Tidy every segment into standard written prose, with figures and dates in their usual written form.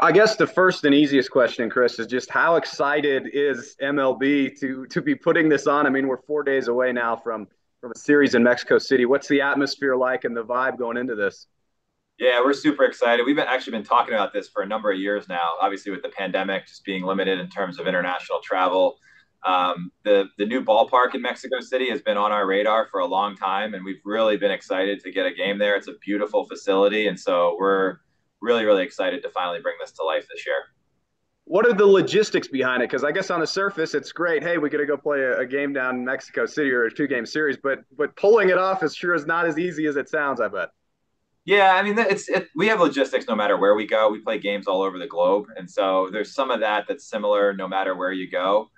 I guess the first and easiest question, Chris, is just how excited is MLB to be putting this on? I mean, we're 4 days away now from a series in Mexico City. What's the atmosphere like and the vibe going into this? Yeah, we're super excited. We've actually been talking about this for a number of years now. Obviously, with the pandemic just being limited in terms of international travel, the new ballpark in Mexico City has been on our radar for a long time, and we've really been excited to get a game there. It's a beautiful facility, and so we're really excited to finally bring this to life this year. What are the logistics behind it? Because I guess on the surface, it's great. Hey, we got to go play a game down in Mexico City or a two-game series, but pulling it off is sure is not as easy as it sounds. I bet. Yeah, I mean, we have logistics no matter where we go. We play games all over the globe, and so there's some of that that's similar no matter where you go.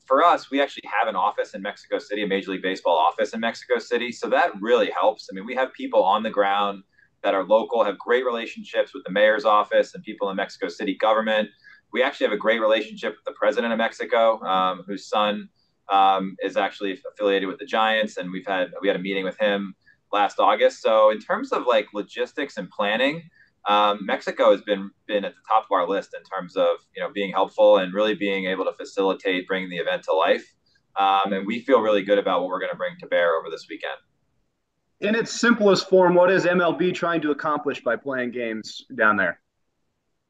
For us, we actually have an office in Mexico City, a Major League Baseball office in Mexico City, so that really helps. I mean, we have people on the ground that are local, have great relationships with the mayor's office and people in Mexico City government. We actually have a great relationship with the president of Mexico, whose son is actually affiliated with the Giants, and we had a meeting with him last August. So in terms of like logistics and planning, Mexico has been at the top of our list in terms of being helpful and really being able to facilitate bringing the event to life. And we feel really good about what we're going to bring to bear over this weekend. In its simplest form, what is MLB trying to accomplish by playing games down there?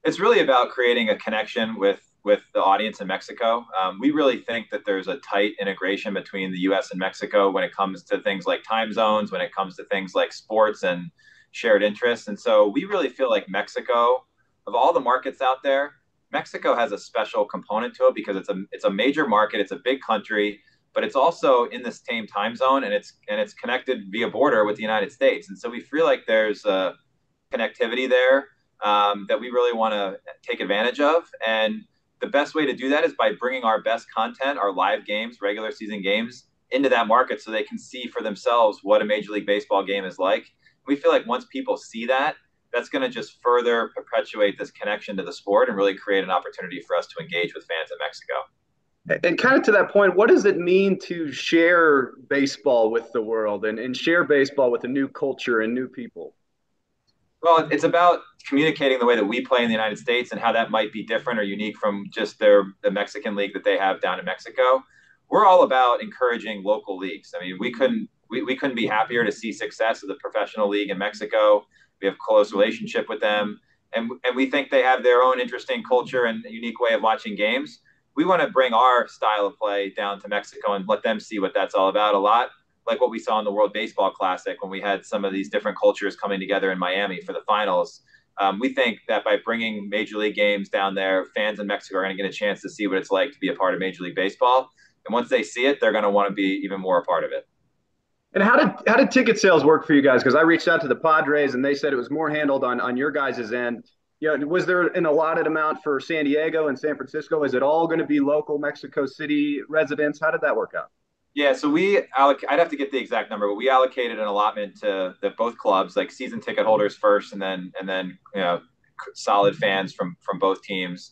It's really about creating a connection with the audience in Mexico. We really think that there's a tight integration between the U.S. and Mexico when it comes to things like time zones, when it comes to things like sports and shared interests. And so we really feel like Mexico, of all the markets out there, Mexico has a special component to it because it's a major market, it's a big country, but it's also in the same time zone and it's connected via border with the United States. And so we feel like there's a connectivity there that we really want to take advantage of. And the best way to do that is by bringing our best content, our live games, regular season games, into that market so they can see for themselves what a Major League Baseball game is like. We feel like once people see that, that's going to just further perpetuate this connection to the sport and really create an opportunity for us to engage with fans in Mexico. And kind of to that point, what does it mean to share baseball with the world and share baseball with a new culture and new people? Well, it's about communicating the way that we play in the United States and how that might be different or unique from just the Mexican league that they have down in Mexico. We're all about encouraging local leagues. I mean, we couldn't be happier to see success of the professional league in Mexico. We have a close relationship with them, and we think they have their own interesting culture and unique way of watching games. We want to bring our style of play down to Mexico and let them see what that's all about. A lot like what we saw in the World Baseball Classic when we had some of these different cultures coming together in Miami for the finals. We think that by bringing Major League games down there, fans in Mexico are going to get a chance to see what it's like to be a part of Major League Baseball. And once they see it, they're going to want to be even more a part of it. And how did ticket sales work for you guys? Because I reached out to the Padres and they said it was more handled on your guys' end. Was there an allotted amount for San Diego and San Francisco? Is it all going to be local Mexico City residents? How did that work out? Yeah, so I'd have to get the exact number, but we allocated an allotment to both clubs, like season ticket holders first, and then solid fans from both teams.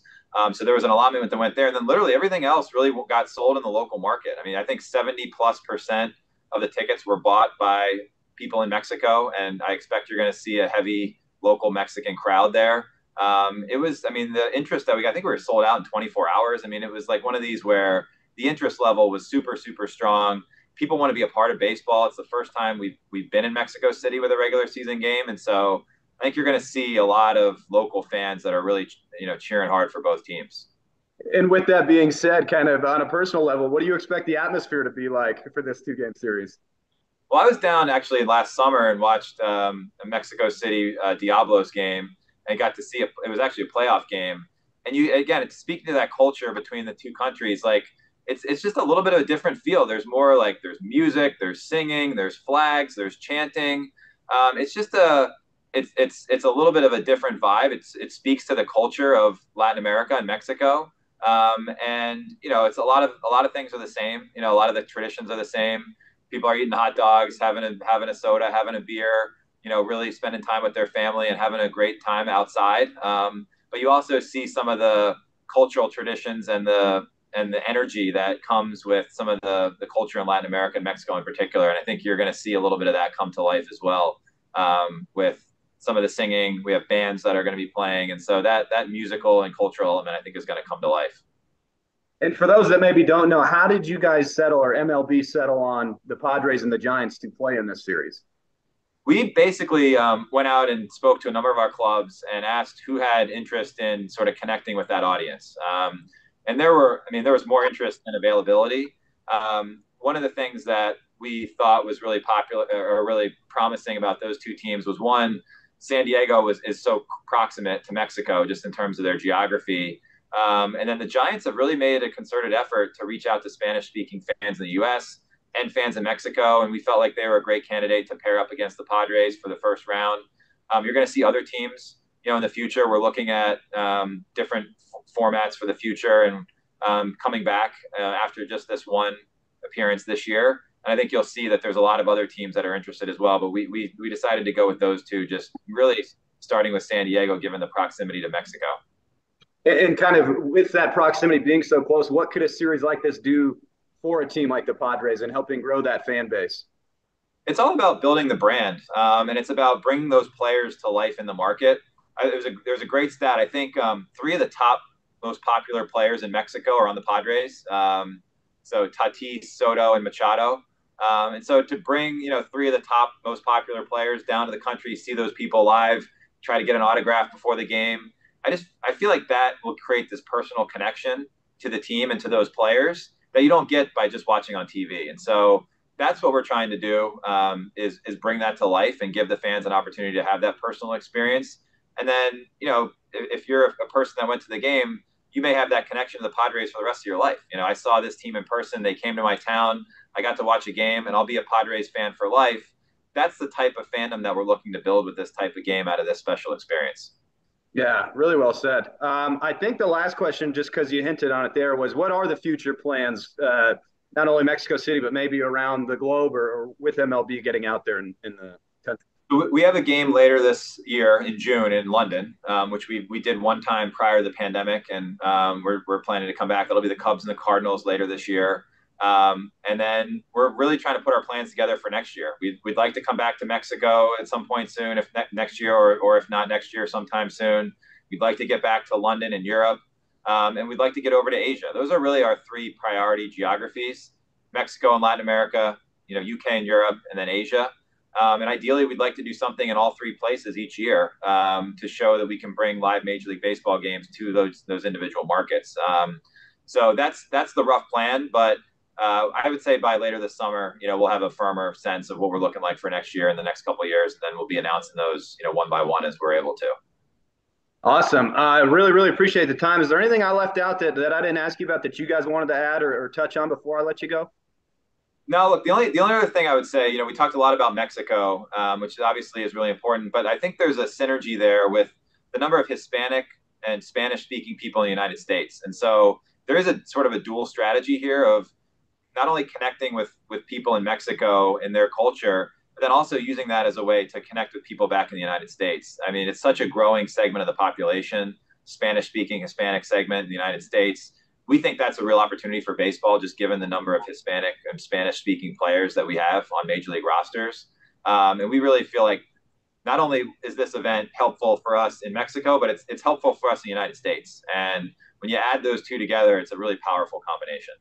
So there was an allotment that went there, and then literally everything else really got sold in the local market. I mean, I think 70+% of the tickets were bought by people in Mexico, and I expect you're going to see a heavy local Mexican crowd there. I mean, the interest that we got, I think we were sold out in 24 hours. I mean, it was like one of these where the interest level was super strong. People want to be a part of baseball. It's the first time we've been in Mexico City with a regular season game, and so I think you're going to see a lot of local fans that are really cheering hard for both teams. And with that being said, kind of on a personal level, what do you expect the atmosphere to be like for this two-game series? Well, I was down actually last summer and watched a Mexico City Diablos game and got to see it. It was actually a playoff game, and it's speaking to that culture between the two countries, like it's just a little bit of a different feel. There's more like there's music, there's singing, there's flags, there's chanting. It's just it's a little bit of a different vibe. It speaks to the culture of Latin America and Mexico. And it's a lot of things are the same. A lot of the traditions are the same. People are eating hot dogs, having a soda, having a beer. Really spending time with their family and having a great time outside. But you also see some of the cultural traditions and the energy that comes with some of the culture in Latin America and Mexico in particular. And I think you're going to see a little bit of that come to life as well with some of the singing. We have bands that are going to be playing, and so that musical and cultural element I think is going to come to life. And for those that maybe don't know, how did you guys settle or MLB settle on the Padres and the Giants to play in this series? We basically went out and spoke to a number of our clubs and asked who had interest in sort of connecting with that audience. And there was more interest than availability. One of the things that we thought was really popular or really promising about those two teams was one, San Diego is so proximate to Mexico just in terms of their geography. And then the Giants have really made a concerted effort to reach out to Spanish-speaking fans in the U.S. and fans in Mexico, and we felt like they were a great candidate to pair up against the Padres for the first round. You're going to see other teams, in the future. We're looking at different formats for the future and coming back after just this one appearance this year. And I think you'll see that there's a lot of other teams that are interested as well. But we decided to go with those two, just really starting with San Diego, given the proximity to Mexico. And kind of with that proximity being so close, what could a series like this do for a team like the Padres and helping grow that fan base? It's all about building the brand, and it's about bringing those players to life in the market. There's a great stat. I think three of the top most popular players in Mexico are on the Padres. So Tatis, Soto, and Machado. And so to bring three of the top most popular players down to the country, see those people live, try to get an autograph before the game. I feel like that will create this personal connection to the team and to those players that you don't get by just watching on TV. And so that's what we're trying to do, is bring that to life and give the fans an opportunity to have that personal experience. And then, if you're a person that went to the game, you may have that connection to the Padres for the rest of your life. I saw this team in person. They came to my town. I got to watch a game, and I'll be a Padres fan for life. That's the type of fandom that we're looking to build with this type of game out of this special experience. Yeah, really well said. I think the last question, just because you hinted on it there, was what are the future plans, not only Mexico City, but maybe around the globe or with MLB getting out there in the country? We have a game later this year in June in London, which we did one time prior to the pandemic, and we're planning to come back. It'll be the Cubs and the Cardinals later this year. And then we're really trying to put our plans together for next year. We'd like to come back to Mexico at some point soon, if next year or if not next year, sometime soon. We'd like to get back to London and Europe, and we'd like to get over to Asia. Those are really our three priority geographies: Mexico and Latin America, UK and Europe, and then Asia. And ideally, we'd like to do something in all three places each year to show that we can bring live Major League Baseball games to those individual markets. So that's the rough plan, but I would say by later this summer, we'll have a firmer sense of what we're looking like for next year and the next couple of years. And then we'll be announcing those, one by one as we're able to. Awesome. I really, really appreciate the time. Is there anything I left out that I didn't ask you about that you guys wanted to add or touch on before I let you go? No, look, the only other thing I would say, we talked a lot about Mexico, which obviously is really important, but I think there's a synergy there with the number of Hispanic and Spanish-speaking people in the United States. And so there is a sort of a dual strategy here of not only connecting with people in Mexico and their culture, but then also using that as a way to connect with people back in the United States. I mean, it's such a growing segment of the population, Spanish-speaking Hispanic segment in the United States. We think that's a real opportunity for baseball, just given the number of Hispanic and Spanish-speaking players that we have on Major League rosters. And we really feel like not only is this event helpful for us in Mexico, but it's helpful for us in the United States. And when you add those two together, it's a really powerful combination.